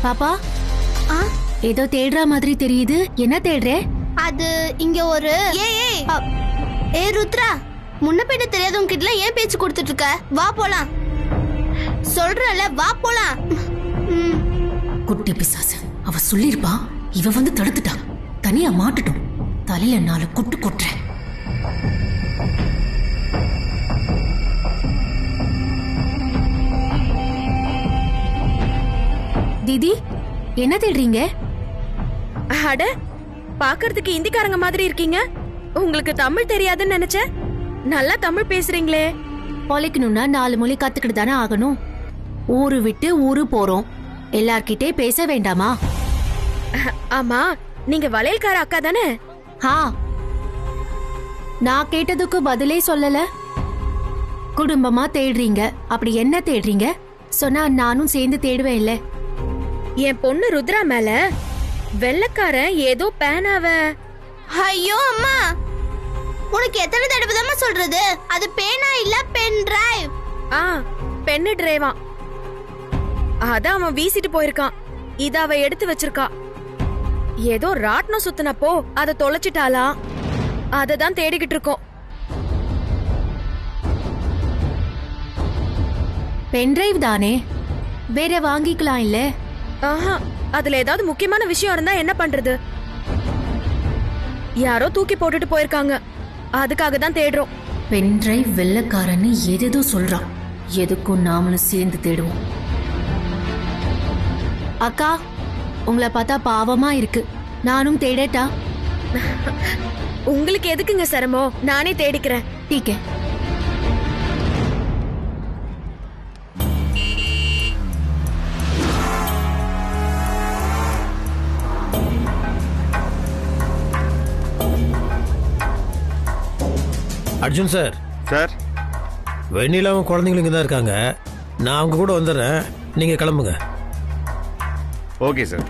பாப்பா ஏதோ தேடுற மாதிரி தெரியுது. என்ன தேடுற? அது இங்க ஒரு ஏ ருத்ரா, முன்ன பின்ன தெரியாதவங்க கிட்ட ஏன் பேச்சு கொடுத்துட்டு இருக்க? வா போலாம். சொல்றல வா போலாம். குட்டி பிசாசு, அவ சொல்லிருப்பா. இவ வந்து தடுத்துட்டா. தனியா மாட்டுட்டும். தலையில 4 குட்டு கொட்டுறேன். தீதி, என்ன தேடுறீங்க? அட, பாக்குறதுக்கு இந்திக்காரங்க மாதிரி இருக்கீங்க. உங்களுக்கு தமிழ் தெரியாதுன்னு நினைச்சேன். நல்லா தமிழ் பேசுறீங்களே. பொழைக்கணும்னா 4 மொழி கத்துக்கிட்டு தானே ஆகணும். ஊரு விட்டு ஊரு போறோம். எல்லார்கிட்டே பேச வேண்டாமா? ஆமா, நீங்க வளையல்கார அக்கா தானே? நான் கேட்டதுக்கு பதிலே சொல்லல. குடும்பமா தேடுறீங்க. அப்படி என்ன தேடுறீங்க சொன்னா நானும் சேர்ந்து தேடுவேன். இல்ல, என் பொண்ணு ருத்ரா மேல வெள்ளக்காரன் ஏதோ பேனாவ. ஐயோ அம்மா, உனக்கு எத்தனை தடவை தான் சொல்றது? அது பேனா இல்ல, பென் டிரைவ். பென்னு டிரைவா. அதான் அவன் வீசிட்டு போயிருக்கான். இத அவ எடுத்து வச்சிருக்கா. ஏதோ ராட்னம் சுத்தினப்போ அத தொலைச்சிட்டாளா. அததான் தேடிக்கிட்டு இருக்கோம். பென் டிரைவ் தானே, வேற வாங்கிக்கலாம். இல்ல, அதுல ஏதாவது முக்கியமான விஷயம் இருந்தா என்ன பண்றது? யாரோ தூக்கி போட்டுட்டு போயிருக்காங்க. அதுக்காக தான் தேடுறோம். பென் டிரைவ் வெள்ளக்காரன்னு ஏதேதோ சொல்றான். எதுக்கும் நாமளும் சேர்ந்து தேடுவோம். அக்கா, உங்களை பார்த்தா பாவமா இருக்கு. நானும் தேடட்டா? உங்களுக்கு எதுக்குங்க சிரமம்? நானே தேடிக்கிறேன். டீக்கே. அர்ஜுன் சார். சார், வெண்ணிலாவும் குழந்தைங்களும் இங்கே தான் இருக்காங்க. நான் அவங்க கூட வந்துடுறேன். நீங்கள் கிளம்புங்க. Okay sir.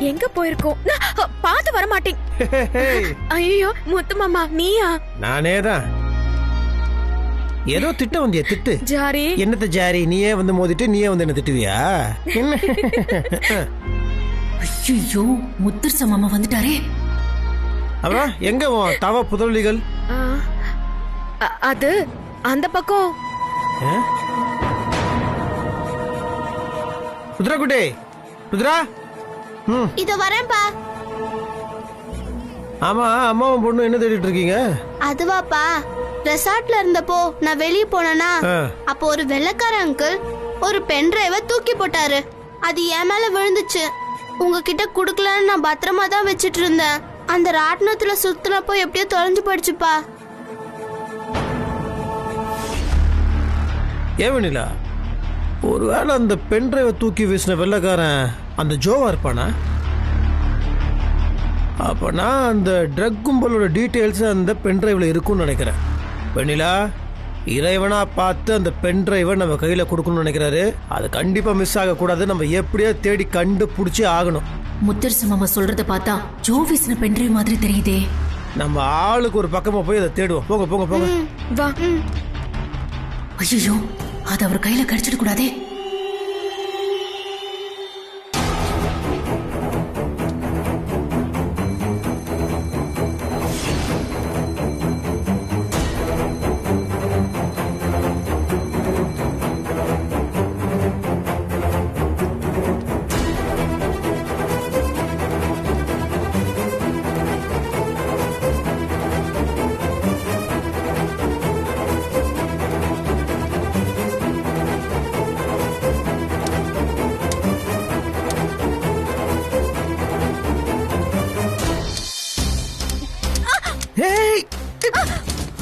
எங்க போயிருக்கோம்? பாத்து வர மாட்டேன். ஐயோ முத்து மாமா, நீயா? நானே தான். ஏதோ திட்ட வந்தியா? திட்டு ஜாரி. என்னத்த ஜாரி? நீயே வந்து மோதிட்டு நீயே வந்து என்ன திட்டுவியா? ஐயோ, முத்தர் மாமா வந்துட்டாரே. அப்புறம் எங்க தவ புதலிகள்? அது அந்த பக்கம். ருத்ரா குட்டே, ருத்ரா. இத வரேன்பா. ஆமா, அம்மாவும் பொண்ணு என்ன தேடிட்டு இருக்கீங்க? அதுவாப்பா, ரெசார்ட்ல இருந்தப்போ நான் வெளியே போனேனா, அப்போ ஒரு வெள்ளக்கார அங்கிள் ஒரு பென் டிரைவ தூக்கி போட்டாரு. அது என் மேல விழுந்துச்சு. உங்ககிட்ட குடுக்கலான்னு நான் பத்திரமா தான் வச்சிட்டு இருந்தேன். அந்த ராட்னத்துல சுத்தினப்போ எப்படியோ தொலைஞ்சு போயிடுச்சுப்பா. ஏன் வெண்ணிலா, ஒருவேளை அந்த பென் டிரைவை தூக்கி வீசின வெள்ளக்காரன் அந்த ஜோவா இருப்பானா? அப்பனா அந்த ட்ரக் கும்பலோட டீட்டெயில்ஸ் அந்த பென் டிரைவ்ல இருக்கும்னு நினைக்கிறேன். வெண்ணிலா, இறைவனா பார்த்து அந்த பென் டிரைவை நம்ம கையில கொடுக்கணும்னு நினைக்கிறாரு. அது கண்டிப்பா மிஸ் ஆகக்கூடாது. நம்ம எப்படியோ தேடி கண்டுபிடிச்சி ஆகணும். முத்தர் மாமா சொல்றத பார்த்தா ஜோவிஸ்ன பென் டிரைவ் மாதிரி தெரியுதே. நம்ம ஆளுக்கு ஒரு பக்கமா போய் அதை தேடுவோம். போங்க போங்க போங்க. வா. ஐயோ, அது அவர் கையில கடிச்சிட கூடாதே.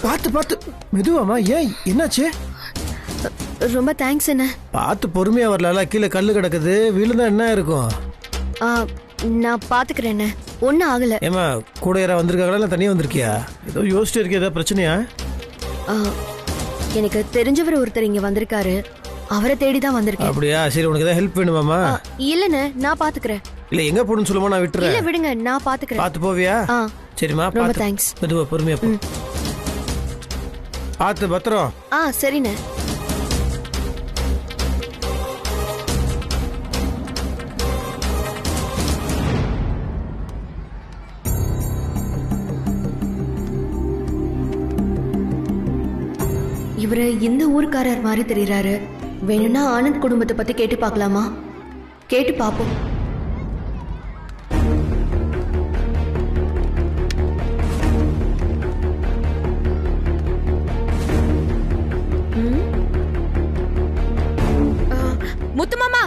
பார்த்து பார்த்து மெதுவாமா. ஏன், என்னாச்சு? ரொம்ப தேங்க்ஸ். என்ன பார்த்து பொறுமையா வரல. கீழே கல்லு கிடக்குது. விழுந்தா என்ன இருக்கும்? நான் பாத்துக்கிறேன், ஒன்னும் ஆகல. ஏமா கூட யாரா வந்திருக்காங்களா இல்லை தனியாக வந்திருக்கியா? ஏதோ யோசிச்சு இருக்கியா, ஏதாவது பிரச்சனையா? எனக்கு தெரிஞ்சவர் ஒருத்தர் இங்க வந்திருக்காரு, அவரை தேடி தான் வந்திருக்கேன். அப்படியா? சரி, உனக்கு ஏதாவது ஹெல்ப் வேணுமாமா? இல்லன்னு நான் பாத்துக்கிறேன். இல்லை எங்க போகணும்னு சொல்லுமா, நான் விட்டுறேன். இல்ல விடுங்க, நான் பாத்துக்கிறேன். பார்த்து போவியா? சரிம்மா, ரொம்ப தேங்க்ஸ். மெதுவா பொறுமையா போ. பார்த்து பத்திரம். சரிண்ணே. இவரு இந்த ஊர்க்காரர் மாதிரி தெரியறாரு. வேணும்னா ஆனந்த் குடும்பத்தை பத்தி கேட்டு பார்க்கலாமா? கேட்டு பாப்போம். முத்துமாமா,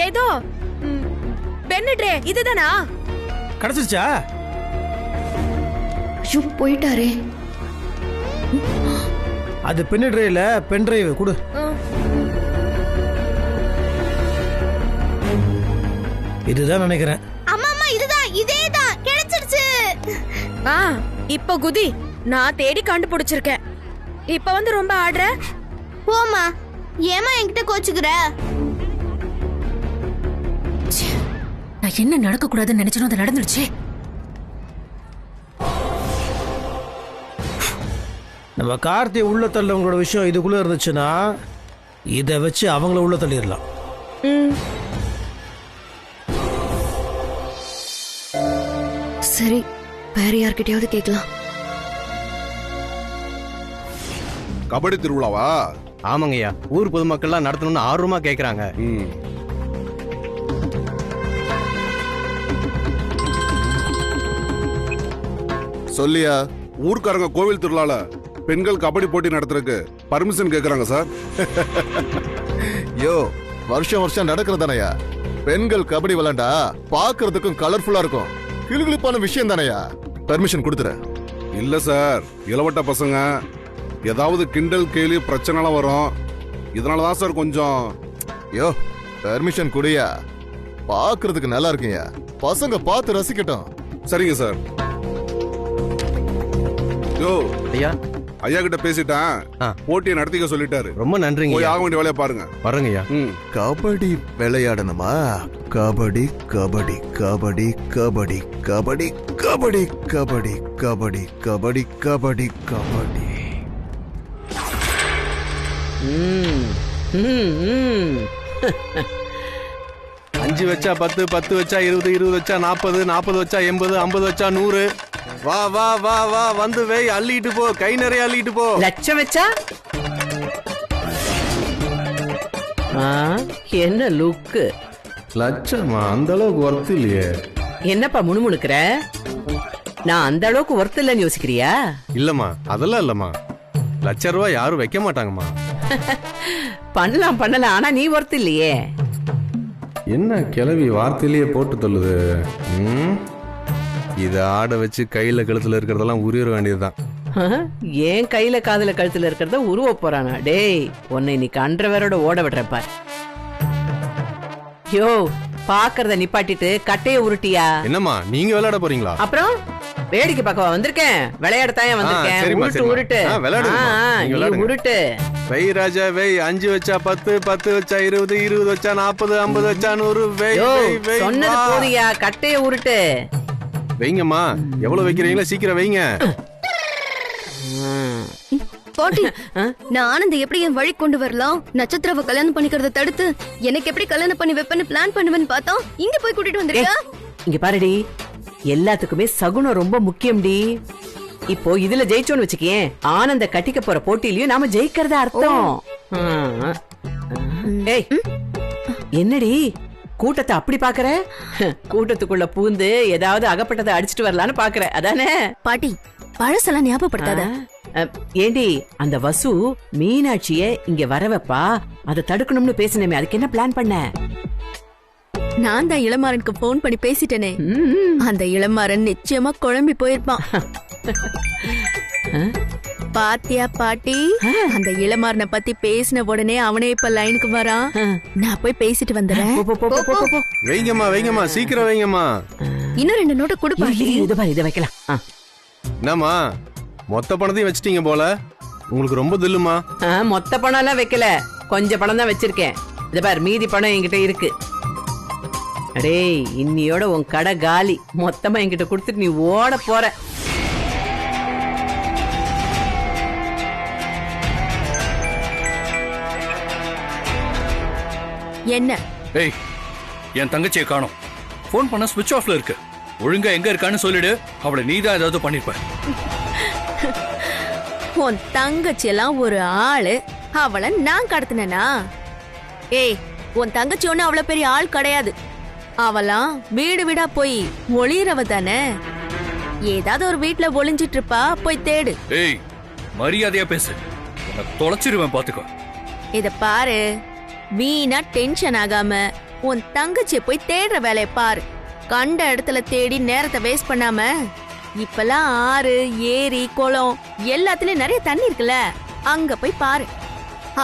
ஏதோ பென்ட்ரே இதுதானா? கிடைச்சிருச்சா? ஐயோ போயிட்டாரே. அது பென்ட்ரைவ்ல பென்ட்ரைவ் கொடு. இதுதான் நினைக்கிறேன். அம்மா அம்மா இதுதான், இதேதான் கிடைச்சிருச்சு. இப்ப குதி, நான் தேடி கண்டுபிடிச்சிருக்கேன். இப்ப வந்து ரொம்ப ஆடுற. போமா, ஏமா என்கிட்ட கோச்சுக்கிற? நான் என்ன நடக்க கூடாதுன்னு நினைச்சனோ அது நடந்துடுச்சு. நம்ம கார்த்தியை உள்ள தள்ளவங்களோட விஷயம் இதுக்குள்ள இருந்துச்சுன்னா இதை வச்சு அவங்கள உள்ள தள்ளிடலாம். சரி, வேற யார்கிட்டயாவது கேட்கலாம். கபடி திருவிழாவா? ஆமாங்கய்யா, ஊர் பொதுமக்கள்லாம் நடத்தணும்னு ஆர்வமா கேக்குறாங்க. சொல்லியா? ஊர்க்காரங்க கோவில் திருவிழால பெண்கள் கபடி போட்டி நடத்துறதுக்கு பர்மிஷன் கேக்குறாங்க சார். யோ, வருஷம் வருஷம் நடக்கிறதானயா? பெண்கள் கபடி விளையாண்டா பாக்குறதுக்கும் கலர்ஃபுல்லா இருக்கும். கிளுகிளுப்பான விஷயம் தானயா? பெர்மிஷன் கொடுத்துற. இல்ல சார், இளவட்ட பசங்க ஏதாவது கிண்டல் கேலி பிரச்சனைலாம் வரும். இதனாலதான் சார் கொஞ்சம். யோ, பெர்மிஷன் குடியா. பாக்குறதுக்கு நல்லா இருக்குயா, பசங்க பார்த்து ரசிக்கட்டும். சரிங்க சார். யோ ஐயா, ஐயா கிட்ட பேசிட்டேன், போட்டியை நடத்திக்க சொல்லிட்டாரு. ரொம்ப நன்றிங்க. போய் ஆக வேண்டிய வேலையை பாருங்க. வரேங்கய்யா. கபடி விளையாடணுமா? கபடி கபடி கபடி கபடி கபடி கபடி கபடி கபடி கபடி கபடி கபடி. 5 வச்சா 10, 10 வச்சா 20, 20 வச்சா 40, 40 வச்சா 80, 50 வச்சா 100. வா வா வா வா, வந்து வை, அள்ளிட்டு போ, கை நிறைய அள்ளிட்டு போ. லட்சம் வச்சா என்ன லுக்கு? லட்சமா? அந்த அளவுக்கு ஒர்த் இல்லையே. என்னப்பா முணுமுணுக்கிற? நான் அந்த அளவுக்கு ஒர்த் இல்லைன்னு யோசிக்கிறியா? இல்லம்மா, அதெல்லாம் இல்லம்மா. ₹1,00,000 யாரும் வைக்க மாட்டாங்கம்மா. பண்ணலாம் பண்ணலாம், ஆனா நீ ஒர்த் இல்லையே. என்ன கிளவி வார்த்தையிலேயே போட்டு சொல்லுது. இத ஆட வச்சு கையில கழுத்துல இருக்கிறதெல்லாம் உருவிட வேண்டியதுதான். ஏன் கையில காதுல கழுத்துல இருக்கிறத உருவ போறானா? டேய், உன்னை இன்னைக்கு அண்டர்வேரோட ஓட விடுறப்ப. யோ, பாக்குறத நிப்பாட்டிட்டு கட்டைய உருட்டியா? என்னம்மா, நீங்க விளையாட போறீங்களா? அப்புறம் வேடிக்கை பார்க்க வந்திருக்கேன், விளையாடத்தான் வந்திருக்கேன். உருட்டு உருட்டு உருட்டு. வை ராஜா வை. 5 வச்சா 10, 10 வச்சா 20, 20 வச்சா 40, 50 வச்சா 100. சொன்னது போதியா, கட்டைய உருட்டு. வைங்கம்மா, எவ்வளவு வைக்கிறீங்களா சீக்கிரம் வைங்க. பாட்டி, நான் ஆனந்த் எப்படி என் வழி கொண்டு வரலாம், நட்சத்திரவ கல்யாணம் பண்ணிக்கிறத தடுத்து எனக்கு எப்படி கல்யாணம் பண்ணி வைப்பேன்னு பிளான் பண்ணுவேன்னு பார்த்தா இங்க போய் கூட்டிட்டு வந்திருக்கா. இங்க பாருடி, எல்லாத்துக்குமே சகுனம் ரொம்ப முக்கியம்டி. இப்போ இதுல ஜெயிச்சோன்னு வச்சுக்கேன், ஆனந்த கட்டிக்க போற போட்டியிலயும் நாம ஜெயிக்கிறதா அர்த்தம். ஏய், என்னடி கூட்டத்தை அப்படி பாக்குற? கூட்டத்துக்குள்ள பூந்து ஏதாவது அகப்பட்டதை அடிச்சிட்டு வரலான்னு பாக்குற, அதானே? பாட்டி, பழசெல்லாம் ஞாபகப்படுத்தாத. ஏண்டி, அந்த வசு மீனாட்சிய இங்க வரவப்பா, அதை தடுக்கணும்னு பேசினமே, அதுக்கு என்ன பிளான் பண்ண? நான் தான் இளமாறனுக்கு போன் பண்ணி பேசிட்டேனே. அந்த இளமாறன் நிச்சயமா குழம்பி போயிருப்பான். பாத்தியா பாட்டி, அந்த இளமாறனை பத்தி பேசின உடனே அவனே இப்ப லைனுக்கு வரான். நான் போய் பேசிட்டு வந்துடுறேன். போ, போ, போ, போ, போ, போ. வைங்கம்மா வைங்கம்மா, சீக்கிரம் வைங்கம்மா. இன்னும் 2 நோட்டை கொடு பாட்டி. இது பாரு, இதை வைக்கலாம். என்னம்மா மொத்த பணத்தையும் வச்சிட்டீங்க போல, உங்களுக்கு ரொம்ப தில்லுமா? மொத்த பணம் எல்லாம் வைக்கல, கொஞ்சம் பணம் தான் வச்சிருக்கேன். இத பாரு, மீதி பணம் என்கிட்ட இருக்கு. அடே, இன்னியோட உன் கடை காலி. மொத்தமா என்கிட்ட கொடுத்துட்டு நீ ஓட போற. என்ன? ஏய், என் தங்கச்சியை காணோம். போன் பண்ண ஸ்விட்ச் ஆஃப்ல இருக்கு. ஒழுங்கா எங்க இருக்கான்னு சொல்லிடு. அவளை நீதான் ஏதாவது பண்ணிருப்ப. உன் தங்கச்சி எல்லாம் ஒரு ஆளு, அவளை நான் கடத்தினா? ஏய், உன் தங்கச்சி ஒண்ணு அவ்வளவு பெரிய ஆள் கிடையாது. அவளாம் வீடு வீடா போய் ஒளியறவ தானே. ஏதாவது ஒரு வீட்டுல ஒளிஞ்சிட்டு இருப்பா, போய் தேடு. ஏய், மரியாதையா பேசு, உன்னை தொலைச்சிருவேன் பாத்துக்கோ. இத பாரு, வீணா டென்ஷன் ஆகாம உன் தங்கச்சியை போய் தேடுற வேலையை பாரு. கண்ட இடத்துல தேடி நேரத்தை வேஸ்ட் பண்ணாம. இப்பெல்லாம் ஆறு, ஏரி, குளம் எல்லாத்துலயும் நிறைய தண்ணி இருக்குல்ல, அங்க போய் பாரு.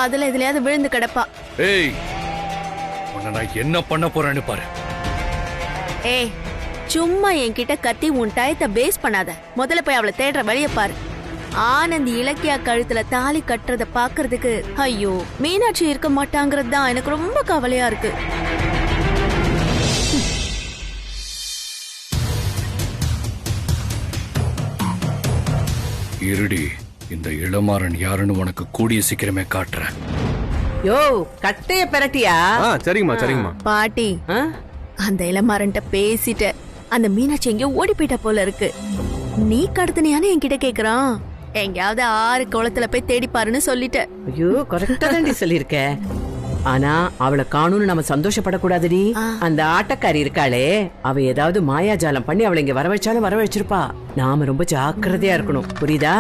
அதுல எதுலயாவது விழுந்து கிடப்பா. ஏய், உன்னை நான் என்ன பண்ண போறேன்னு பாரு. ஏய், சும்மா என்கிட்ட கத்தி உன் டயத்தை வேஸ்ட் பண்ணாத. முதல்ல போய் அவளை தேடுற வழிய பாரு. ஆனந்த் இலக்கியா கழுத்துல தாலி கட்டுறத பாக்குறதுக்கு ஐயோ மீனாட்சி இருக்க மாட்டாங்கிறது தான் எனக்கு ரொம்ப கவலையா இருக்கு. இருடி, இந்த இளமாறன் யாருன்னு உனக்கு கூடிய சீக்கிரமே காட்டுறேன். யோ, கட்டைய பெரட்டியா? சரிங்கம்மா சரிங்கம்மா. பாட்டி, அந்த இளமாறன்ட்ட பேசிட்ட. அந்த மீனாட்சி எங்கயோ ஓடி போயிட்ட போல இருக்கு. நீ கடத்தினியான்னு என்கிட்ட கேக்குறான். எங்கயாவது ஆறு குளத்துல போய் தேடி பாருன்னு சொல்லிட்ட. ஐயோ, கரெக்டா தாண்டி சொல்லிருக்க. ஆனா அவளை காணும்னு நம்ம சந்தோஷப்படக்கூடாதுடி. அந்த ஆட்டக்காரி இருக்காளே, அவ ஏதாவது மாயாஜாலம் பண்ணி அவளை இங்க வர வச்சாலும் வர வச்சிருப்பா. நாம ரொம்ப ஜாக்கிரதையா இருக்கணும், புரியுதா?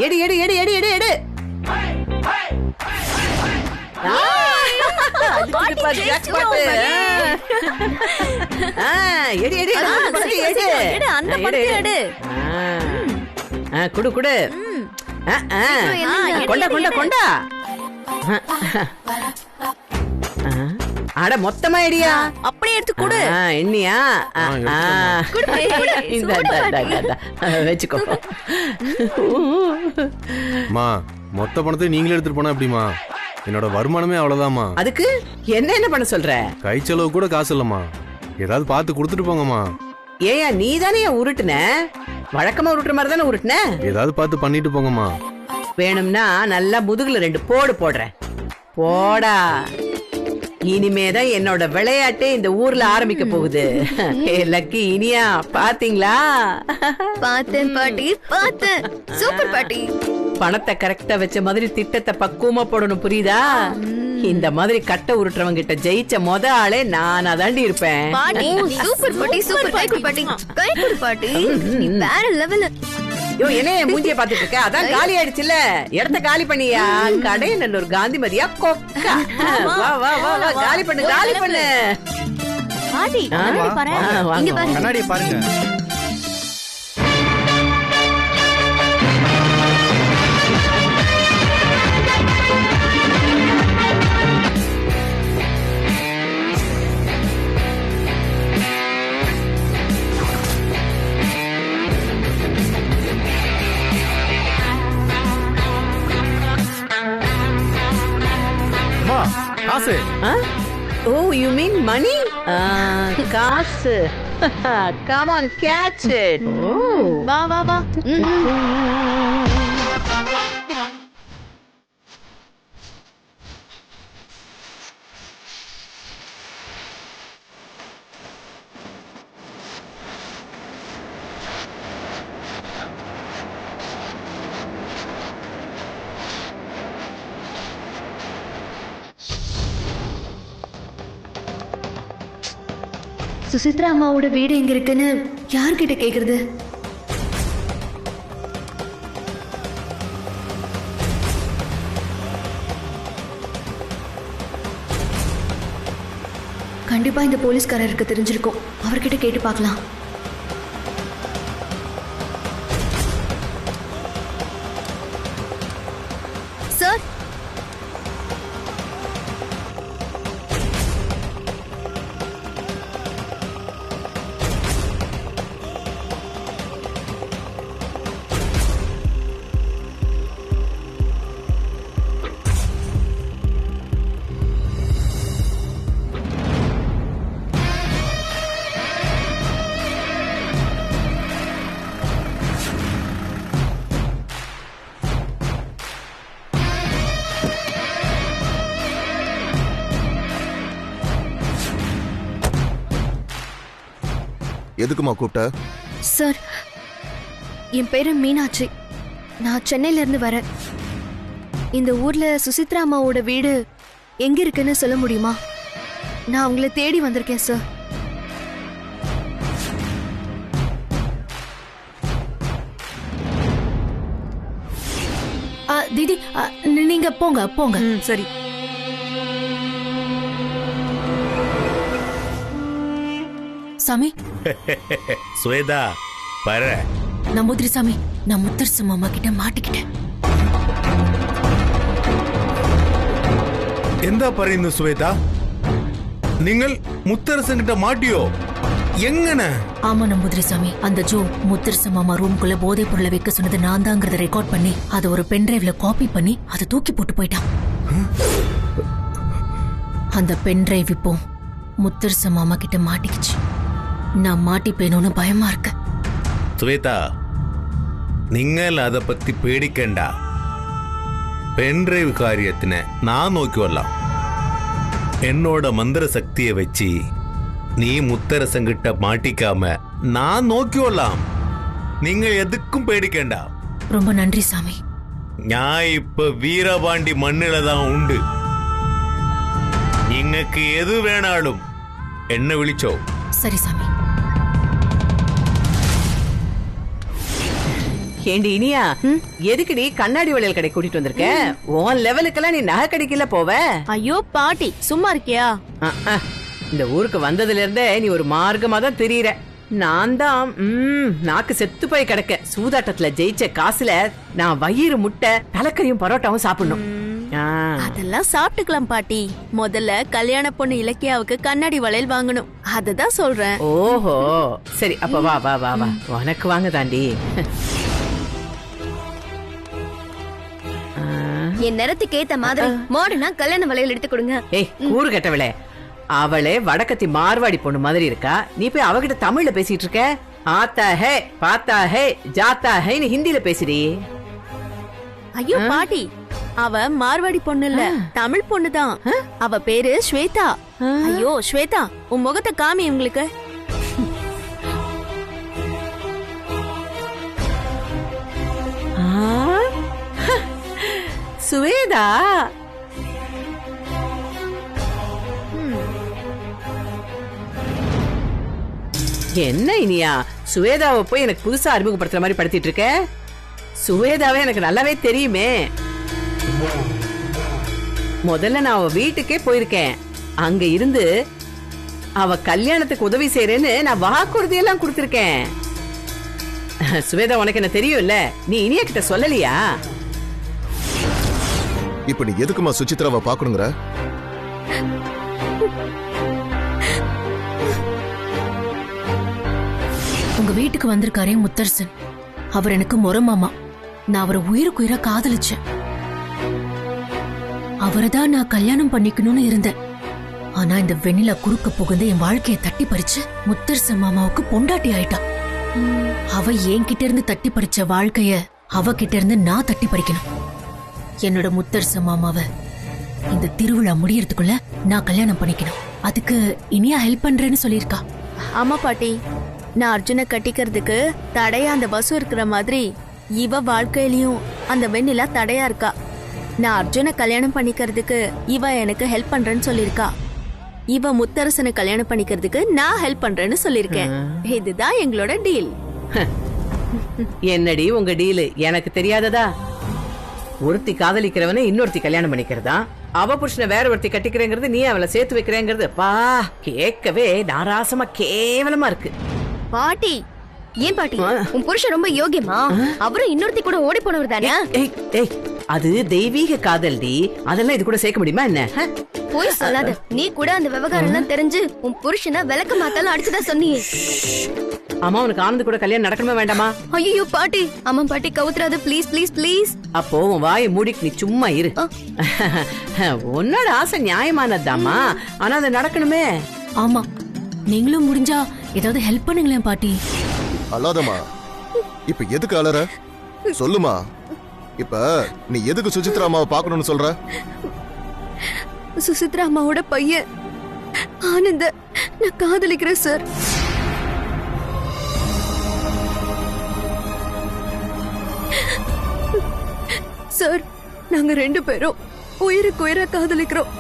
எடு எடு எடு எடு எடு எடு. குடு குடு. கொண்டா கொண்டா கொண்டா. அட, மொத்தமா எடியா? அப்படியே எடுத்து கொடு. எண்ணியா? வச்சுக்கோ. மொத்த பணத்தை நீங்களே எடுத்துட்டு போனா எப்படிமா? என்னோட வருமானமே அவ்வளவுதாம்மா. அதுக்கு என்ன பண்ண சொல்ற? கை செலவு கூட காசு இல்லம்மா. ஏதாவது பார்த்து கொடுத்துட்டு போங்கம்மா. ஏயா, நீ தானே உருட்டுன? வழக்கமா உருட்டுற மாதிரி தானே உருட்டுன? ஏதாவது பார்த்து பண்ணிட்டு போங்கம்மா. வேணும்னா நல்லா முதுகுல 2 போடு போடுறேன். போடா. இனிமேதான் என்னோட விளையாட்டே இந்த ஊர்ல ஆரம்பிக்க போகுது. லக்கி, இனியா பாத்தீங்களா? பார்த்தேன் பாட்டி, பார்த்தேன். சூப்பர் பாட்டி. பணத்தை கரெக்டா வச்ச மாதிரி திட்டத்தை பக்குவமா போடணும், புரியுதா? இந்த மாதிரி கட்ட உருட்டுறவங்க கிட்ட ஜெயிச்ச ஆளே நானா தாண்டி இருப்பேன். சூப்பர் பாட்டி, சூப்பர் பாட்டி. கை கொடு பாட்டி, வேற லெவல். யோ, என்ன மூஞ்சிய பாத்துட்டு இருக்க? அதான் காலி ஆயிடுச்சுல்ல, இடத்த காலி பண்ணியா? கடை நல்ல ஒரு காந்திமதியா கொக்கா. வா வா வா வா, காலி பண்ணு காலி பண்ணு. பாட்டி, கண்ணாடி பாரு. இங்க பாரு, கண்ணாடி பாருங்க. காசு. ஓ, யூ மீன் மணி? காசு. Come on, catch it. வா வா வா. சுசித்ரா அம்மாவோட வீடு எங்க இருக்குன்னு யார்கிட்ட கேக்குறது? கண்டிப்பா இந்த போலீஸ்காரருக்கு தெரிஞ்சிருக்கும். அவர்கிட்ட கேட்டு பார்க்கலாம். சார், எதுக்குமா கூப்பிட்ட? சார், என் பேரு மீனாட்சி. நான் சென்னையில இருந்து வரேன். இந்த ஊர்ல சுசித்ரா அம்மாவோட வீடு எங்க இருக்குன்னு சொல்ல முடியுமா? நான் அவங்கள தேடி வந்திருக்கேன் சார். தீதி, நீங்க போங்க போங்க. சரி. சாமி, ஸ்வேதா பாரு. நம்பூதிரி சாமி, நான் முத்தரசு மாமா கிட்ட மாட்டிக்கிட்டேன். എന്താ പറയുന്നു ശ്വേത? നിങ്ങൾ മുത്തരസൻകിட்ட മാട്ടിയോ? എങ്ങനെ? ஆமா நம்பூதிரி சாமி, அந்த ஜோ முத்தரசு மாமா ரூம்குள்ள போதைப் பொருளை வைக்க சொன்னது நான் தாங்கிறத ரெக்கார்ட் பண்ணி அதை ஒரு பென்டிரைவ்ல காப்பி பண்ணி அதை தூக்கி போட்டு போயிட்டான். அந்த பென்டிரைவ் இப்போ முத்தரசு மாமா கிட்ட மாட்டிக்கிச்சு. நான் மாட்டிப்பேனோன்னு பயமா இருக்கு. ശ്വേത, നിങ്ങൾ அதை பத்தி പേടിക്കണ്ട. പെൻഡ്രൈവ് കാര്യത്തിന് நான் നോക്കിക്കൊള്ളാം. என்னோட மந்திர சக்தியை வச்சு நீ முத்தரசங்கிட்ட மாட்டிக்காம நான் നോക്കിക്കൊള്ളാം. നിങ്ങൾ எதுக்கும் പേടിക്കണ്ട. ரொம்ப நன்றி சாமி. ഞാൻ இப்ப வீரபாண்டி மண்ணில தான் உண்டு. നിങ്ങൾക്ക് எது வேணாலும் என்ன விളിச்சோ. சரி சாமி. ஏண்டி இனியா, எதுக்குடி கண்ணாடி வளையல் கடை கூட்டிட்டு வந்திருக்க? உன் லெவலுக்கெல்லாம் நீ நகை கடைக்குல போவ? ஐயோ பாட்டி, சும்மா இருக்கியா? இந்த ஊருக்கு வந்ததுல இருந்தே நீ ஒரு மார்க்கமா தான் தெரியற. நான் தான் நாக்கு செத்து போய் கிடக்க. சூதாட்டத்துல ஜெயிச்ச காசுல நான் வயிறு முட்டை தலைக்கறியும் பரோட்டாவும் சாப்பிடணும். அதெல்லாம் சாப்பிட்டுக்கலாம் பாட்டி. முதல்ல கல்யாண பொண்ணு இலக்கியாவுக்கு கண்ணாடி வளையல் வாங்கணும். அததான் சொல்றேன். ஓஹோ, சரி அப்ப வா வா வா வா, உனக்கு வாங்க தாண்டி. என் நேரத்துக்கு ஏத்த மாதிரி மாடர்னா கல்யாண வளையல் எடுத்து கொடுங்க. ஏய் கூறு கட்டவளே, அவளே வடக்கத்தி மார்வாடி பொண்ணு மாதிரி இருக்கா. நீ போய் அவகிட்ட தமிழ்ல பேசிட்டு இருக்க. ஆத்தா ஹே பாத்தா ஹே ஜாத்தா ஹேன்னு ஹிந்தில பேசுடி. ஐயோ பாட்டி, அவ மார்வாடி பொண்ணு இல்ல, தமிழ் பொண்ணுதான். அவ பேரு ஸ்வேதா. ஐயோ ஸ்வேதா, உன் முகத்தை காமி உங்களுக்கு. சுவேதா, என்ன இனியா சுவேதாவை போய் எனக்கு புதுசா அறிமுகப்படுத்துற மாதிரி படுத்திட்டு இருக்க? சுவேதாவே எனக்கு நல்லாவே தெரியுமே. முதல்ல நான் அவ வீட்டுக்கே போயிருக்கேன். அங்க இருந்து அவ கல்யாணத்துக்கு உதவி செய்யறேன்னு நான் வாக்குறுதி எல்லாம் கொடுத்திருக்கேன். சுவேதா உனக்கு என்ன தெரியும்ல, நீ இனியா கிட்ட சொல்லலையா? இப்ப நீ எதுக்குமா சுசித்ராவை பாக்கணுங்கிற? உங்க வீட்டுக்கு வந்திருக்காரே முத்தரசன், அவர் எனக்கு முறை மாமா. நான் அவரை உயிருக்குயிரா காதலிச்சேன். அவரைதான் நான் கல்யாணம் பண்ணிக்கணும்னு இருந்தேன். ஆனா இந்த வெண்ணிலா குறுக்க புகுந்து என் வாழ்க்கையை தட்டி பறிச்சு முத்தரசன் மாமாவுக்கு பொண்டாட்டி ஆயிட்டா. அவ என்கிட்ட இருந்து தட்டி பறிச்ச வாழ்க்கைய அவகிட்ட இருந்து நான் தட்டி பறிக்கணும். என்னோட முத்தரசன் மாமாவை இந்த திருவிழா முடியறதுக்குள்ள நான் கல்யாணம் பண்ணிக்கணும். அதுக்கு இனியா ஹெல்ப் பண்றேன்னு சொல்லிருக்கா. ஆமா பாட்டி, நான் அர்ஜுனை கட்டிக்கிறதுக்கு தடையா அந்த பசு இருக்கிற மாதிரி இவ வாழ்க்கையிலயும் அந்த வெண்ணிலா தடையா இருக்கா. நான் அர்ஜுனை கல்யாணம் பண்ணிக்கிறதுக்கு இவ எனக்கு ஹெல்ப் பண்றேன்னு சொல்லிருக்கா. இவ முத்தரசனை கல்யாணம் பண்ணிக்கிறதுக்கு நான் ஹெல்ப் பண்றேன்னு சொல்லிருக்கேன். இதுதான் எங்களோட டீல். என்னடி உங்க டீல் எனக்கு தெரியாததா? ஒருத்தி காதலிக்கிறவனை இன்னொருத்தி கல்யாணம் பண்ணிக்கிறதா? அவ புருஷனை வேற ஒருத்தி கட்டிக்கிறேங்கிறது, நீ அவளை சேர்த்து வைக்கிறேங்கிறது பா கேட்கவே நாராசமா கேவலமா இருக்கு. பாட்டி, ஏன் பாட்டி, உன் புருஷன் ரொம்ப யோகியமா? அவரும் இன்னொருத்தி கூட ஓடி போனவர் தானே? அது தெய்வீக காதல்டி, அதெல்லாம் இது கூட சேர்க்க முடியுமா என்ன? போய் சொல்லாத. நீ கூட அந்த விவகாரம் எல்லாம் தெரிஞ்சு உன் புருஷனை விளக்க மாத்தாலும் அடிச்சுதான் சொன்னியே. அம்மா, உனக்கு ஆனந்த் கூட கல்யாணம் நடக்கணுமா வேண்டாமா? ஐயோ பாட்டி, அம்மா பாட்டி கவுத்துறாது, ப்ளீஸ் ப்ளீஸ் ப்ளீஸ். அப்போ உன் வாயை மூடிக்கு நீ சும்மா இரு. உன்னோட ஆசை நியாயமானதாமா, ஆனா அது நடக்கணுமே. ஆமா, நீங்களும் முடிஞ்சா ஏதாவது ஹெல்ப் பண்ணுங்களேன் பாட்டி. அல்லாதம்மா, இப்ப எதுக்கு அலற சொல்லுமா? இப்ப நீ எதுக்கு சுசித்ரா அம்மாவை பாக்கணும்னு சொல்ற? சுசித்ரா அம்மாவோட பையன் ஆனந்த நான் காதலிக்கிறேன் சார். சார், நாங்க 2 பேரும் உயிருக்கு உயிரா காதலிக்கிறோம்.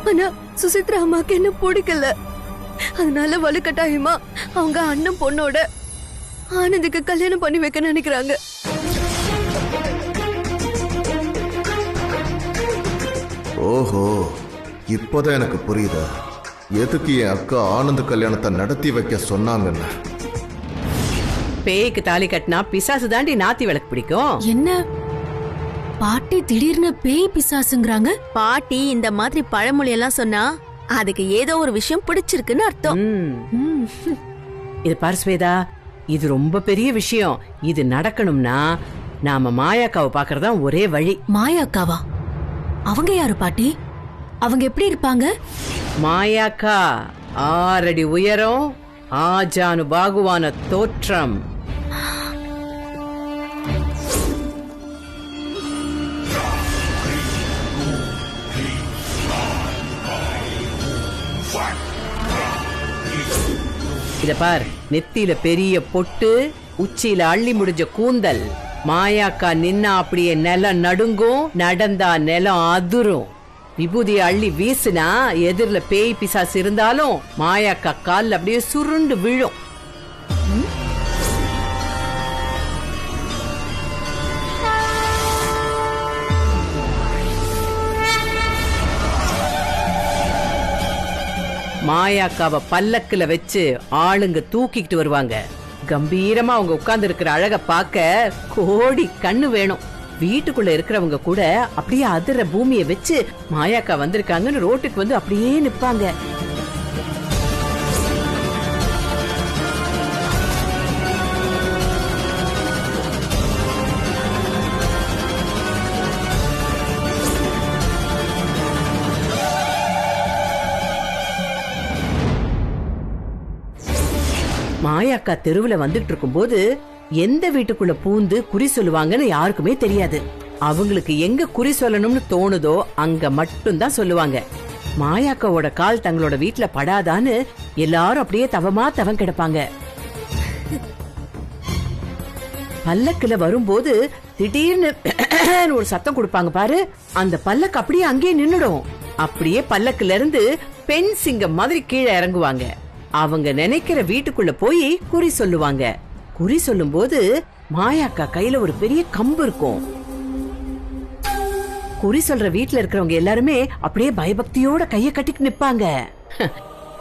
ஆனா சுசித்ரா அம்மாக்கு என்ன பிடிக்கல. அதனால வலுக்கட்டாயமா அவங்க அண்ணன் பொண்ணோட ஆனந்துக்கு கல்யாணம் பண்ணி வைக்க நினைக்கிறாங்க. ஓஹோ, இப்போதான் எனக்கு புரியுது எதுக்கு என் அக்கா ஆனந்த கல்யாணத்தை நடத்தி வைக்க சொன்னாங்கன்னு. பேய்க்கு தாலி கட்டினா பிசாசு தாண்டி நாத்தி விளக்கு பிடிக்கும். என்ன பாட்டி திடீர்னு பேய் பிசாசுங்கறாங்க? பாட்டி இந்த மாதிரி பழமொழி எல்லாம் சொன்னா அதுக்கு ஏதோ ஒரு விஷயம் பிடிச்சிருக்குன்னு அர்த்தம். இது பாரு ஸ்வேதா, இது ரொம்ப பெரிய விஷயம். இது நடக்கணும்னா நாம மாயாக்காவை பாக்குறதா ஒரே வழி. மாயாக்காவா? அவங்க யாரு பாட்டி? அவங்க எப்படி இருப்பாங்க? மாயாக்கா 6 அடி உயரம், ஆஜானு பாகுவான தோற்றம். இத பார், நெத்தியில பெரிய பொட்டு, உச்சியில அள்ளி முடிஞ்ச கூந்தல். மாயாக்கா நின்னா அப்படியே நிலம் நடுங்கும், நடந்தா நிலம் அதிரும். விபூதி அள்ளி வீசுனா எதிரில பேய் பிசாசு இருந்தாலும் மாயாக்கா கால் அப்படியே சுருண்டு விழும். மாயாக்காவை பல்லக்குல வச்சு ஆளுங்க தூக்கிக்கிட்டு வருவாங்க. கம்பீரமா அவங்க உட்கார்ந்து இருக்கிற அழக பார்க்க கோடி கண்ணு வேணும். வீட்டுக்குள்ள இருக்கிறவங்க கூட அப்படியே அதிர பூமியை வச்சு மாயாக்கா வந்திருக்காங்கன்னு ரோட்டுக்கு வந்து அப்படியே நிப்பாங்க. மாயாக்கா தெருவுல வந்துட்டு இருக்கும் போது எந்த வீட்டுக்குள்ள பூந்து குறி சொல்லுவாங்கன்னு யாருக்குமே தெரியாது. அவங்களுக்கு எங்க குறி சொல்லணும்னு தோணுதோ அங்க மட்டும்தான் சொல்லுவாங்க. மாயாக்காவோட கால் தங்களோட வீட்டுல படாதான்னு எல்லாரும் அப்படியே தவம் கிடப்பாங்க. பல்லக்குல வரும்போது திடீர்னு ஒரு சத்தம் கொடுப்பாங்க பாரு, அந்த பல்லக்கு அப்படியே அங்கேயே நின்னுடும். அப்படியே பல்லக்குல இருந்து பெண் சிங்கம் மாதிரி கீழே இறங்குவாங்க. அவங்க நினைக்கிற வீட்டுக்குள்ள போய் குறி சொல்லுவாங்க. குறி சொல்லும் போது மாயாக்கா கையில ஒரு பெரிய கம்பு இருக்கும். குறி சொல்ற வீட்டுல இருக்கிறவங்க எல்லாருமே அப்படியே பயபக்தியோட கைய கட்டிட்டு நிப்பாங்க.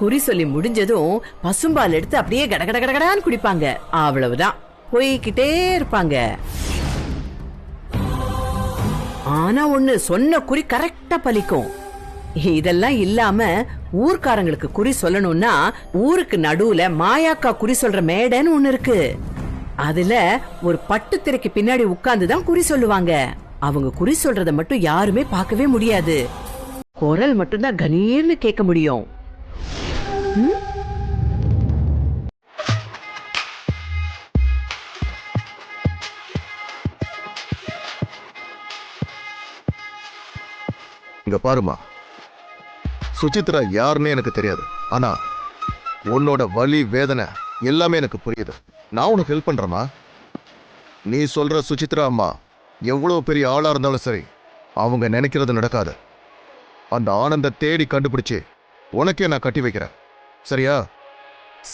குறி சொல்லி முடிஞ்சதும் பசும்பால் எடுத்து அப்படியே கடகடகடகடான்னு குடிப்பாங்க. அவ்வளவுதான், போய்கிட்டே இருப்பாங்க. ஆனா ஒண்ணு, சொன்ன குறி கரெக்டா பலிக்கும். இதெல்லாம் இல்லாம ஊர்க்காரங்களுக்கு குறி சொல்லணும்னா ஊருக்கு நடுவுல மாயாக்கா குறி சொல்ற மேடைன்னு ஒண்ணு இருக்கு. அதுல ஒரு பட்டு திரைக்கு பின்னாடி உட்கார்ந்துதான் குறி சொல்லுவாங்க. அவங்க குறி சொல்றத மட்டும் யாருமே பார்க்கவே முடியாது. குரல் மட்டும்தான் கணீர்னு கேட்க முடியும். இங்க பாருமா, சுசித்ரா யாருன்னு எனக்கு தெரியாது. ஆனா உன்னோட வலி வேதனை எல்லாமே எனக்கு புரியுது. நான் உனக்கு ஹெல்ப் பண்றேமா. நீ சொல்ற சுசித்ரா அம்மா எவ்வளவு பெரிய ஆளா இருந்தாலும் சரி, அவங்க நினைக்கிறது நடக்காது. அந்த ஆனந்த தேடி கண்டுபிடிச்சு உனக்கே நான் கட்டி வைக்கிறேன். சரியா?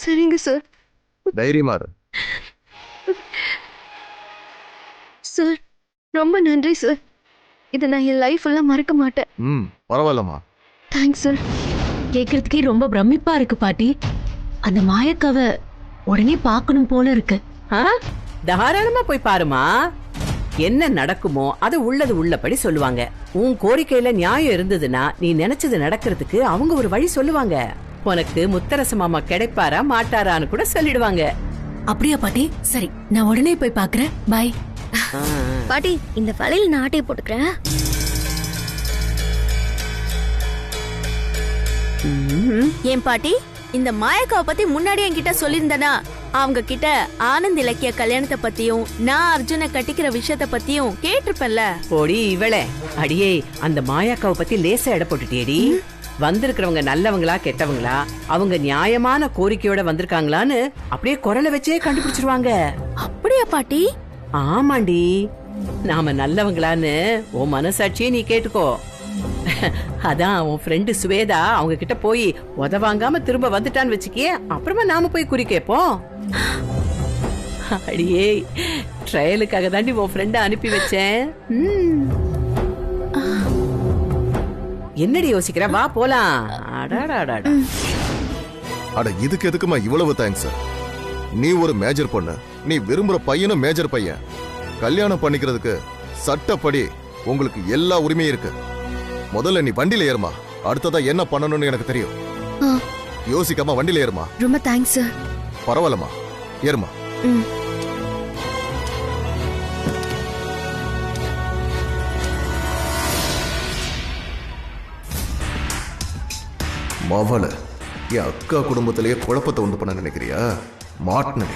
சரிங்க சார். தைரியமா இரு. சார் ரொம்ப நன்றி சார். இதை நான் என் லைஃப் எல்லாம் மறக்க மாட்டேன். பரவாயில்லம்மா. Thanks sir. கேக்குறதுக்கே ரொம்ப பிரமிப்பா இருக்கு பாட்டி. அந்த மாயக்காவ உடனே பார்க்கணும் போல இருக்கு. தாராளமா போய் பாருமா. என்ன நடக்குமோ அது உள்ளது உள்ளபடி சொல்லுவாங்க. உன் கோரிக்கையில நியாயம் இருந்ததுன்னா நீ நினைச்சது நடக்கிறதுக்கு அவங்க ஒரு வழி சொல்லுவாங்க. உனக்கு முத்தரச மாமா கிடைப்பாரா மாட்டாரான்னு கூட சொல்லிடுவாங்க. அப்படியா பாட்டி? சரி, நான் உடனே போய் பாக்குறேன். பாய். பாட்டி, இந்த வலையில நான் ஆட்டையை போட்டுக்கிறேன். ஏன் பாட்டி, இந்த மாயக்காவை பத்தி முன்னாடி என்கிட்ட சொல்லியிருந்தனா அவங்க கிட்ட ஆனந்த் இலக்கிய கல்யாணத்தை பத்தியும் நான் அர்ஜுனை கட்டிக்கிற விஷயத்த பத்தியும் கேட்டிருப்பேன்ல. போடி இவளே. அடியே, அந்த மாயாக்காவை பத்தி லேசா எடை போட்டுட்டேடி. வந்திருக்கிறவங்க நல்லவங்களா கெட்டவங்களா, அவங்க நியாயமான கோரிக்கையோட வந்திருக்காங்களான்னு அப்படியே குரலை வச்சே கண்டுபிடிச்சிருவாங்க. அப்படியா பாட்டி? ஆமாண்டி. நாம நல்லவங்களான்னு உன் மனசாட்சியே நீ கேட்டுக்கோ. அதான் உன் ஃப்ரெண்டு சுவேதா அவங்க கிட்ட போய் உதவாங்காம திரும்ப வந்துட்டான்னு வச்சுக்கே, அப்புறமா நாம போய் குறி கேட்போம். அடியே, ட்ரையலுக்காக தாண்டி உன் ஃப்ரெண்ட அனுப்பி வச்சேன். என்னடி யோசிக்கிற? வா போலாம். அட, இதுக்கு எதுக்குமா இவ்வளவு தேங்க்ஸ்? நீ ஒரு மேஜர் பொண்ணு, நீ விரும்புற பையனும் மேஜர் பையன். கல்யாணம் பண்ணிக்கிறதுக்கு சட்டப்படி உங்களுக்கு எல்லா உரிமையும் இருக்கு. முதல்ல நீ வண்டியில ஏறுமா. அடுத்ததா என்ன பண்ணணும்னு எனக்கு தெரியும். யோசிக்காம வண்டியில ஏறுமா. ரொம்ப தேங்க்ஸ் சார். பரவாயில்லம்மா, ஏறுமா. மவள, என் அக்கா குடும்பத்திலேயே குழப்பத்தை உண்டு பண்ண நினைக்கிறியா? மாட்டினே.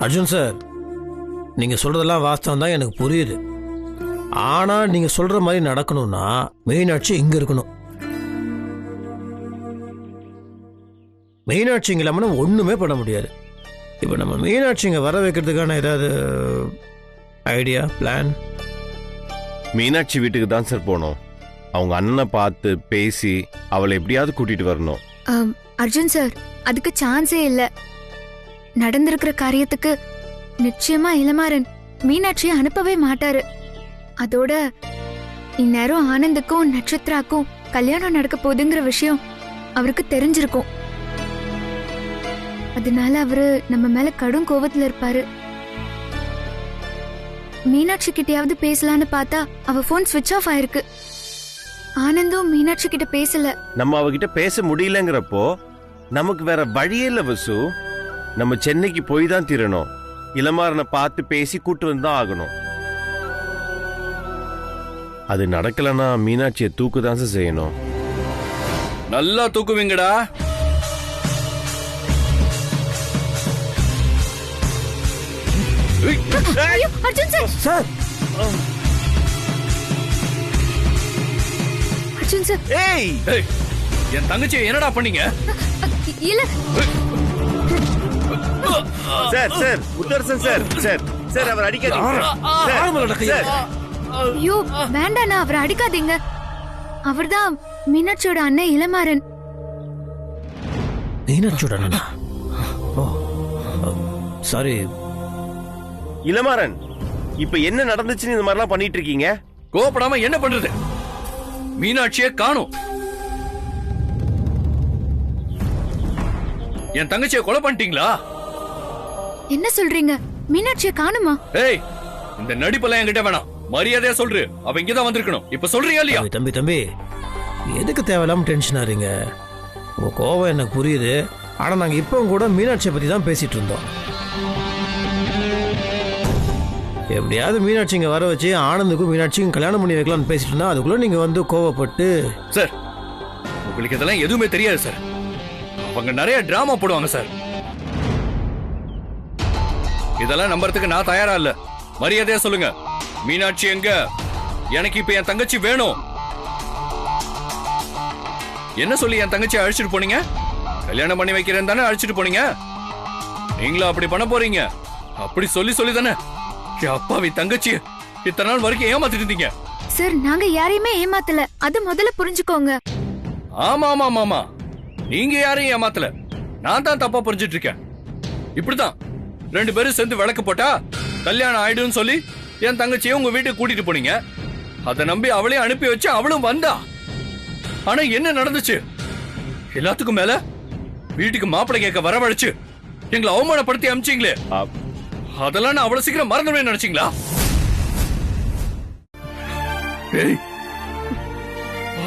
அர்ஜுன் சார், நீங்க சொல்றதெல்லாம் வாஸ்தவம் தான், எனக்கு புரியுது. ஆனா நீங்க சொல்ற மாதிரி நடக்கணும்னா மீனாட்சி இங்க இருக்கணும். மீனாட்சி இங்க இல்லாம ஒண்ணுமே பண்ண முடியாது. இப்ப நம்ம மீனாட்சி இங்க வர வைக்கிறதுக்கான ஏதாவது ஐடியா, பிளான்? மீனாட்சி வீட்டுக்கு தான் சார் போனோம். அவங்க அண்ணனை பார்த்து பேசி அவளை எப்படியாவது கூட்டிட்டு வரணும். அர்ஜுன் சார், அதுக்கு சான்ஸே இல்ல. நடந்திருக்கிற காரியத்துக்கு நிச்சயமா இளமாறன் மீனாட்சியை அனுப்பவே மாட்டாரு. அதோட இந்நேரம் ஆனந்துக்கும் நட்சத்திராக்கும் கல்யாணம் நடக்க போகுதுங்கிற விஷயம் அவருக்கு தெரிஞ்சிருக்கும். அதனால அவரு நம்ம மேல கடும் கோவத்துல இருப்பாரு. மீனாட்சி கிட்டயாவது பேசலான்னு பார்த்தா அவ போன் ஸ்விட்ச் ஆஃப் ஆயிருக்கு. ஆனந்தும் மீனாட்சி கிட்ட பேசல. நம்ம அவகிட்ட பேச முடியலங்கிறப்போ நமக்கு வேற வழியே இல்ல வசு. நம்ம சென்னைக்கு போய் தான் தீரணும். இளமாறனை பார்த்து பேசி கூட்டு வந்து தான் ஆகணும். அது நடக்கலன்னா மீனாட்சியை தூக்குதான் சார் செய்யணும். நல்லா தூக்குவீங்கடா. Arjun sir, sir, Arjun sir. ஏய், என் தங்கச்சி என்னடா பண்ணீங்க? இல்ல sir, sir Mutharasan sir, sir sir அவர் அடிக்காதீங்க. ஐயோ வேண்டாண்ணா, அவரை அடிக்காதீங்க. அவர்தான் மீனாட்சியோட அண்ணன் இளமாறன். மீனாட்சியோட அண்ணனா? சாரி. இளமாறன், இப்ப என்ன நடந்துச்சுன்னு இந்த மாதிரிலாம் பண்ணிட்டு இருக்கீங்க? கோபப்படாம என்ன பண்றது? மீனாட்சியை காணோம். என் தங்கச்சியை கொலை பண்ணிட்டீங்களா? என்ன சொல்றீங்க? மீனாட்சியை காணுமா? ஏய், இந்த நடிப்பெல்லாம் என்கிட்ட வேணாம். மரியாதையா சொல்று, அவ இங்கதான் வந்திருக்கணும். இப்ப சொல்றியா இல்லையா? தம்பி, எதுக்கு தேவையில்லாம டென்ஷன் ஆறீங்க? உங்க கோவம் எனக்கு புரியுது. ஆனா நாங்க இப்பவும் கூட மீனாட்சியை பத்தி தான் பேசிட்டு இருந்தோம். எப்படியாவது மீனாட்சி இங்க வர வச்சு ஆனந்துக்கும் மீனாட்சிக்கும் கல்யாணம் பண்ணி வைக்கலாம்னு பேசிட்டு இருந்தா அதுக்குள்ள நீங்க வந்து கோவப்பட்டு. சார், உங்களுக்கு இதெல்லாம் எதுவுமே தெரியாது சார். அவங்க நிறைய டிராமா போடுவாங்க சார். இதெல்லாம் நம்புறதுக்கு நான் தயாரா இல்ல. மரியாதையா சொல்லுங்க, மீனாட்சி எங்க? எனக்கு இப்ப என் தங்கச்சி வேணும். என்ன சொல்லி என் தங்கச்சி அழைச்சிட்டு போனீங்க? கல்யாணம் பண்ணி வைக்கிறேன் தானே அழைச்சிட்டு போனீங்க. நீங்களும் அப்படி பண்ண போறீங்க. அப்படி சொல்லி சொல்லி தானே அப்பாவி தங்கச்சி இத்தனை நாள் வரைக்கும் ஏமாத்திட்டு இருந்தீங்க. சார் நாங்க யாரையுமே ஏமாத்தல, அது முதல்ல புரிஞ்சுக்கோங்க. ஆமா ஆமா ஆமா, நீங்க யாரையும் ஏமாத்தல, நான் தான் தப்பா புரிஞ்சிட்டு இருக்கேன். இப்படிதான் 2 பேரும் சேர்ந்து விளக்கு போட்டா கல்யாணம் ஆயிடுன்னு சொல்லி என் தங்கச்சியை உங்க வீட்டுக்கு கூட்டிட்டு போனீங்க. அதை நம்பி அவளையும் அனுப்பி வச்சு அவளும் வந்தா. ஆனா என்ன நடந்துச்சு? எல்லாத்துக்கும் மேல வீட்டுக்கு மாப்பிள்ளை கேட்க வரவழைச்சு எங்களை அவமானப்படுத்தி அமிச்சிங்களே, அதெல்லாம் நான் அவ்வளவு சீக்கிரம் மறந்துடுவேன் நினைச்சீங்களா?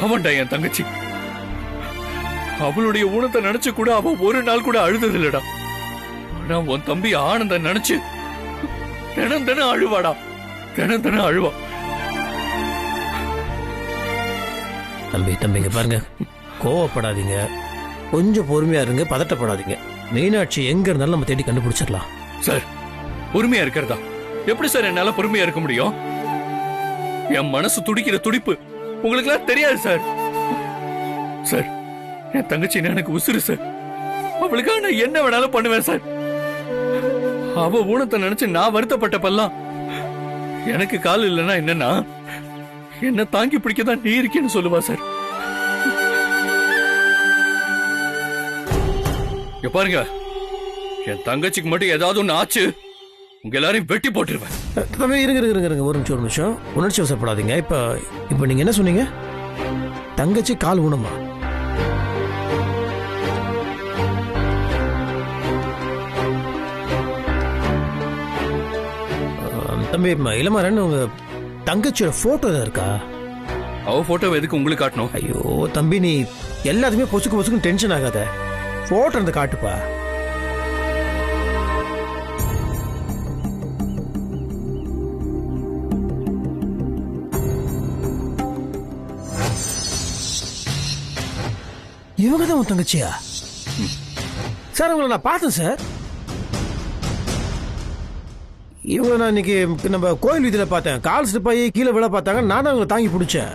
அவன்டா என் தங்கச்சி. அவளுடைய ஊனத்தை நினைச்சு கூட அவ ஒரு நாள் கூட அழுதது இல்லடா. ஆனா உன் தம்பி ஆனந்த நினைச்சு தினம் தினம் அழுவாடா, தினம் தினம் அழுவா. தம்பிங்க பாருங்க, கோவப்படாதீங்க, கொஞ்சம் பொறுமையா இருங்க, பதட்டப்படாதீங்க. மீனாட்சி எங்க இருந்தாலும் நம்ம தேடி கண்டுபிடிச்சிடலாம். சார் பொறுமையா இருக்கிறதா? எப்படி சார் என்னால பொறுமையா இருக்க முடியும்? என் மனசு துடிக்கிற துடிப்பு உங்களுக்கு எல்லாம் தெரியாது சார். சார் என் தங்கச்சி எனக்கு உசுறு சார். அவளுக்காக நான் என்ன வேணாலும் பண்ணுவேன் சார். அவ ஊனத்தை நினைச்சு நான் வருத்தப்பட்டப்பெல்லாம் எனக்கு கால் இல்லைன்னா என்னன்னா என்ன தாங்கி பிடிக்கதான் நீ இருக்கேன்னு சொல்லுவா சார். பாருங்க, என் தங்கச்சிக்கு மட்டும் ஏதாவது ஒண்ணு ஆச்சு உங்க எல்லாரையும் வெட்டி போட்டுருவேன். இருங்க ஒரு நிமிஷம், உணர்ச்சி வசப்படாதீங்க. இப்ப நீங்க என்ன சொன்னீங்க? தங்கச்சி கால் ஊனமா? தம்பி இளமாறன், உங்க தங்கச்சியோட போட்டோ தான் இருக்கா? அவ போட்டோ எதுக்கு உங்களுக்கு காட்டணும்? ஐயோ தம்பி, நீ எல்லாத்துமே பொசுக்கு டென்ஷன் ஆகாத. போட்டோ இருந்து காட்டுப்பா. இவங்க தான் உன் தங்கச்சியா? சார் உங்களை நான் பார்த்தேன் சார். இவங்க நான் இன்னைக்கு நம்ம கோயில் வீதியில் பார்த்தேன். கால் ஸ்லிப் ஆகி கீழே விழ பார்த்தாங்க. நான் தான் அவங்களை தாங்கி பிடிச்சேன்.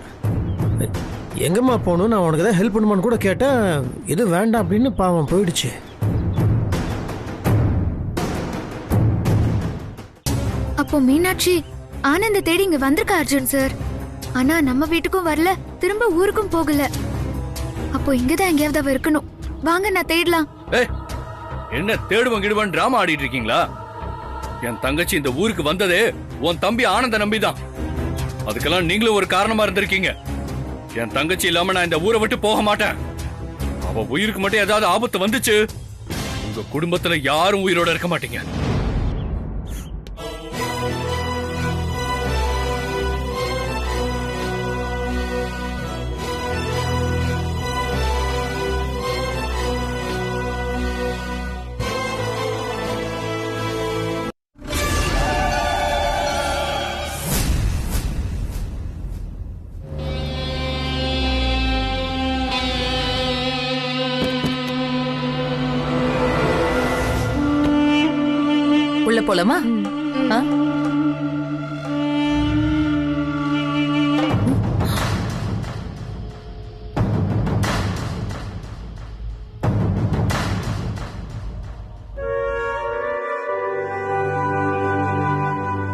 எங்கம்மா போகணும், நான் உனக்கு ஏதாவது ஹெல்ப் பண்ணுமான்னு கூட கேட்டேன். இது வேண்டாம் அப்படின்னு பாவம் போயிடுச்சு. அப்போ மீனாட்சி ஆனந்த தேடி இங்க வந்திருக்கா அர்ஜுன் சார். ஆனா நம்ம வீட்டுக்கும் வரல, திரும்ப ஊருக்கும் போகல. அப்போ இங்கதான் எங்கேயாவது அவ இருக்கணும். வாங்க நான் தேடலாம். என்ன தேடுவன் கிடுவன் டிராமா ஆடிட்டு இருக்கீங்களா? என் தங்கச்சி இந்த ஊருக்கு வந்ததே உன் தம்பி ஆனந்த நம்பிதான். அதுக்கெல்லாம் நீங்களும் ஒரு காரணமா இருந்திருக்கீங்க. என் தங்கச்சி இல்லாம நான் இந்த ஊரை விட்டு போக மாட்டேன். அவ உயிருக்கு மட்டும் ஏதாவது ஆபத்து வந்துச்சு, உங்க குடும்பத்துல யாரும் உயிரோட இருக்க மாட்டீங்க. உள்ள போலாமா?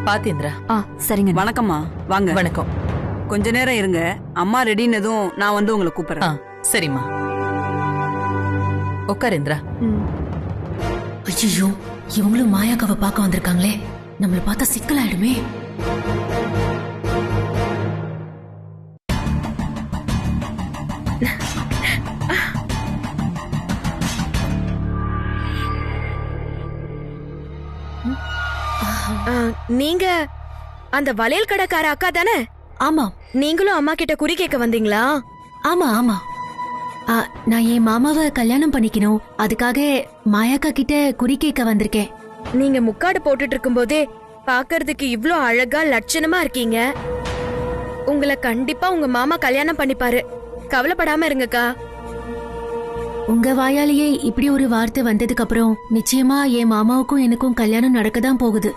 பாத்தீந்திரா. சரிங்க. வணக்கம்மா, வாங்க. வணக்கம். கொஞ்ச நேரம் இருங்க, அம்மா ரெடினதும் நான் வந்து உங்களை கூப்பிடுறேன். சரிம்மா, உட்காருந்திரா. ஐயோ, இவங்களும் மாயாக்காவை பார்க்க வந்திருக்காங்களே, நம்மள பார்த்தா சிக்கலாயிடுமே. நீங்க அந்த வளையல் கடைக்கார அக்கா தானே? ஆமா. நீங்களும் அம்மா கிட்ட குறி கேட்க வந்தீங்களா? ஆமா ஆமா. நான் என் மாமாவை கல்யாணம் பண்ணிக்கணும், அதுக்காக மாயாக்கா கிட்ட குறி கேட்க வந்திருக்கேன். நீங்க முக்காடு போட்டுட்டு இருக்கும் போதே பாக்குறதுக்கு இவ்ளோ அழகா லட்சணமா இருக்கீங்க. உங்களை கண்டிப்பா உங்க மாமா கல்யாணம் பண்ணிப்பாரு, கவலைப்படாம இருங்கக்கா. உங்க வாயாலேயே இப்படி ஒரு வார்த்தை வந்ததுக்கு அப்புறம் நிச்சயமா என் மாமாவுக்கும் எனக்கும் கல்யாணம் நடக்கதான் போகுது.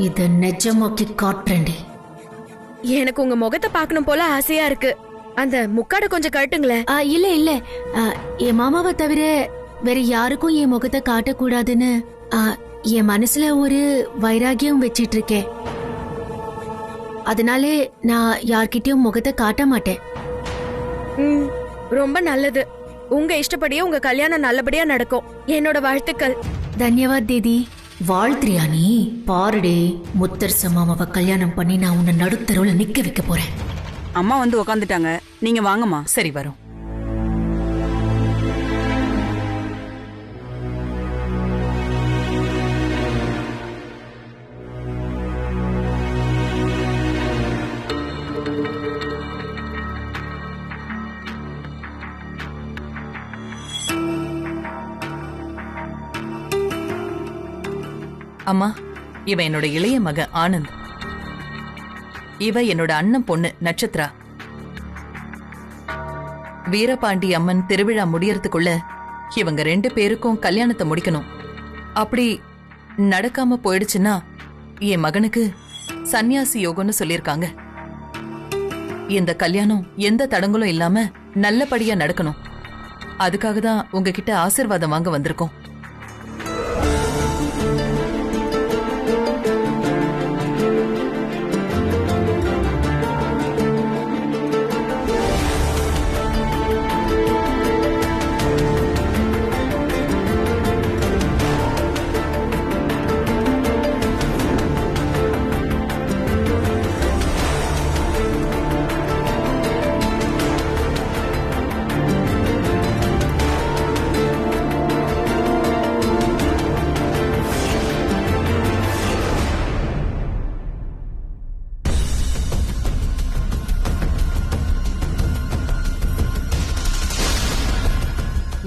இத நிஜமாக்கி காட்டுறேன்டி. எனக்கு உங்க முகத்தை பார்க்கணும் போல ஆசையா இருக்கு. அந்த முக்காட கொஞ்சம் கட்டுங்களேன். இல்ல இல்ல, என் மாமாவை தவிர வேற யாருக்கும் என் முகத்தை காட்டக்கூடாதுன்னு என் மனசுல ஒரு வைராகியம் வச்சிட்டு இருக்கேன். அதனாலே நான் யார்கிட்டயும் முகத்தை காட்ட மாட்டேன். ரொம்ப நல்லது. உங்க இஷ்டப்படியே உங்க கல்யாணம் நல்லபடியா நடக்கும். என்னோட வாழ்த்துக்கள். தன்யவாத் தீதி. வாழ்த்திரியா நீ? பாருடே, முத்தர் சமாமாவை கல்யாணம் பண்ணி நான் உன்னை நடுத்தருவுல நிக்க வைக்க போறேன். அம்மா வந்து உக்காந்துட்டாங்க, நீங்க வாங்கம்மா. சரி, வரும். அம்மா, இவ என்னோட இளைய மக ஆனந்த். இவ என்னோட அண்ணன் பொண்ணு நட்சத்திரா. வீரபாண்டி அம்மன் திருவிழா முடியறதுக்குள்ள இவங்க 2 பேருக்கும் கல்யாணத்தை முடிக்கணும். அப்படி நடக்காம போயிடுச்சுன்னா என் மகனுக்கு சன்னியாசி யோகம்னு சொல்லிருக்காங்க. இந்த கல்யாணம் எந்த தடங்களும் இல்லாம நல்லபடியா நடக்கணும். அதுக்காக தான் உங்ககிட்ட ஆசீர்வாதம் வாங்க வந்திருக்கோம்.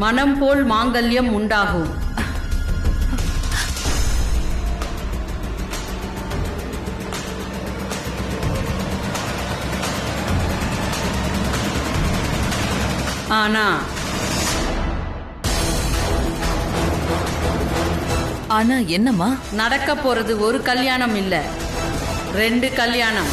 மனம் போல் மாங்கல்யம் உண்டாகும். ஆனா என்னம்மா? நடக்க போறது ஒரு கல்யாணம் இல்ல, 2 கல்யாணம்.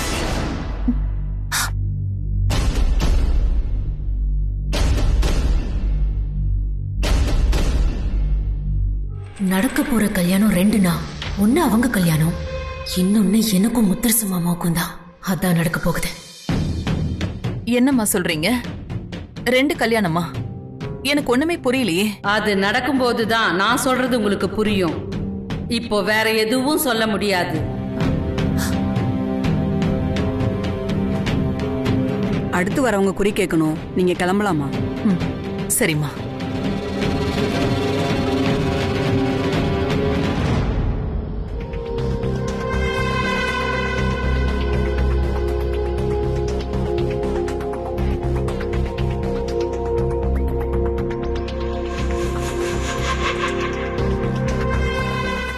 நடக்க போற கல்யாணம் 2னா, ஒன்னு அவங்க கல்யாணம், இன்னொன்னு எனக்கும் முத்தரசு மாமாவுக்கும் தான். அதான் நடக்க போகுது. என்னம்மா சொல்றீங்க? 2 கல்யாணமா? எனக்கு ஒண்ணுமே புரியலையே. அது நடக்கும்போதுதான் நான் சொல்றது உங்களுக்கு புரியும். இப்போ வேற எதுவும் சொல்ல முடியாது. அடுத்து வரவங்க குறி கேட்கணும், நீங்க கிளம்பலாமா? சரிம்மா.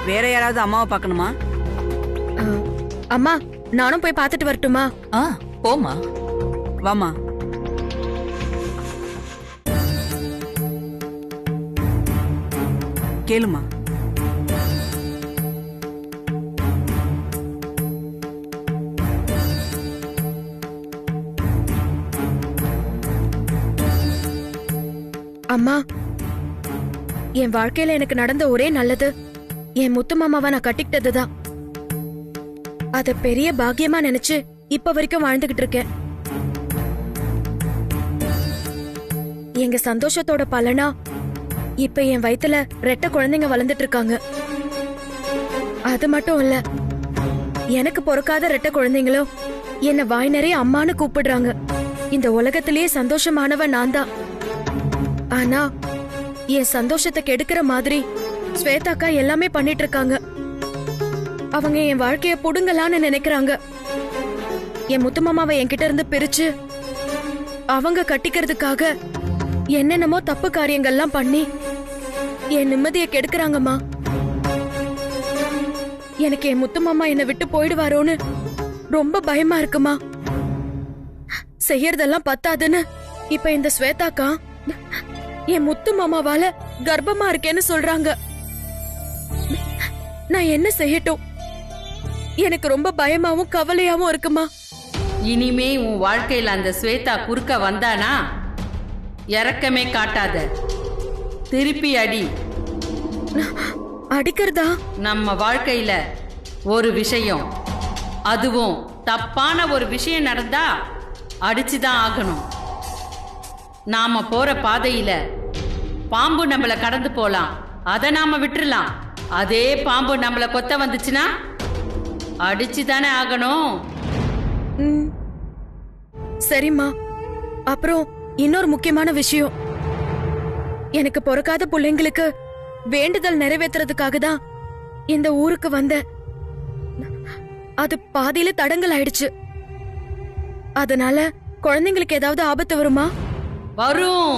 வேற யாராவது அம்மாவை பார்க்கணுமா? அம்மா, நானும் போய் பார்த்துட்டு வரட்டுமா? போமா. வாமா. கேளுமா. அம்மா, என் வாழ்க்கையில எனக்கு நடந்த ஒரே நல்லது என் முத்து மாமாவை நான் கட்டிக்கிட்டதுதான். அத பெரிய பாக்கியமா நினைச்சு இப்ப வரைக்கும் வாழ்ந்துகிட்டு இருக்கேன். எங்க சந்தோஷத்தோட பலனா இப்ப என் வயித்துல 2 குழந்தைங்க வளர்ந்துட்டு இருக்காங்க. அது மட்டும் இல்ல, எனக்கு பொறுக்காத 2 குழந்தைங்களும் என்ன வாய் நிறைய அம்மான்னு கூப்பிடுறாங்க. இந்த உலகத்திலேயே சந்தோஷமானவன் நான் தான். ஆனா என் சந்தோஷத்தை கெடுக்கிற மாதிரி ஸ்வேதாக்கா எல்லாமே பண்ணிட்டு இருக்காங்க. அவங்க என் வாழ்க்கைய புடுங்கலான்னு நினைக்கிறாங்க. என் முத்துமாமாவை என்கிட்ட இருந்து பிரிச்சு அவங்க கட்டிக்கிறதுக்காக என்னென்னமோ தப்பு காரியங்கள்லாம் பண்ணி என் நிம்மதியை கெடுக்கிறாங்கம்மா. எனக்கு என் முத்துமாமா என்னை விட்டு போயிடுவாரோன்னு ரொம்ப பயமா இருக்குமா. செய்யறதெல்லாம் பத்தாதுன்னு இப்ப இந்த ஸ்வேதாக்கா என் முத்து மாமாவால கர்ப்பமா இருக்கேன்னு சொல்றாங்க. நான் என்ன செய்யட்டும்? எனக்கு ரொம்ப பயமாவும் கவலையாவும் இருக்குமா. இனிமே உன் வாழ்க்கையில அந்த ஸ்வேதா குறுக்க வந்தானா இறக்கமே காட்டாத, திருப்பி அடி. அடிக்கிறதா? நம்ம வாழ்க்கையில ஒரு விஷயம், அதுவும் தப்பான ஒரு விஷயம் நடந்தா அடிச்சுதான் ஆகணும். நாம போற பாதையில பாம்பு நம்மள கடந்து போலாம், அதை நாம விட்டுறலாம். அதே பாம்பு நம்மள கொத்த வந்துச்சுன்னா அடிச்சுதானே ஆகணும். சரிம்மா. அப்புறம் இன்னொரு முக்கியமான விஷயம், எனக்கு பிறக்காத பிள்ளைங்களுக்கு வேண்டுதல் நிறைவேற்றுறதுக்காக தான் இந்த ஊருக்கு வந்த. அது பாதியில தடங்கல் ஆயிடுச்சு. அதனால குழந்தைங்களுக்கு ஏதாவது ஆபத்து வருமா? வரும்.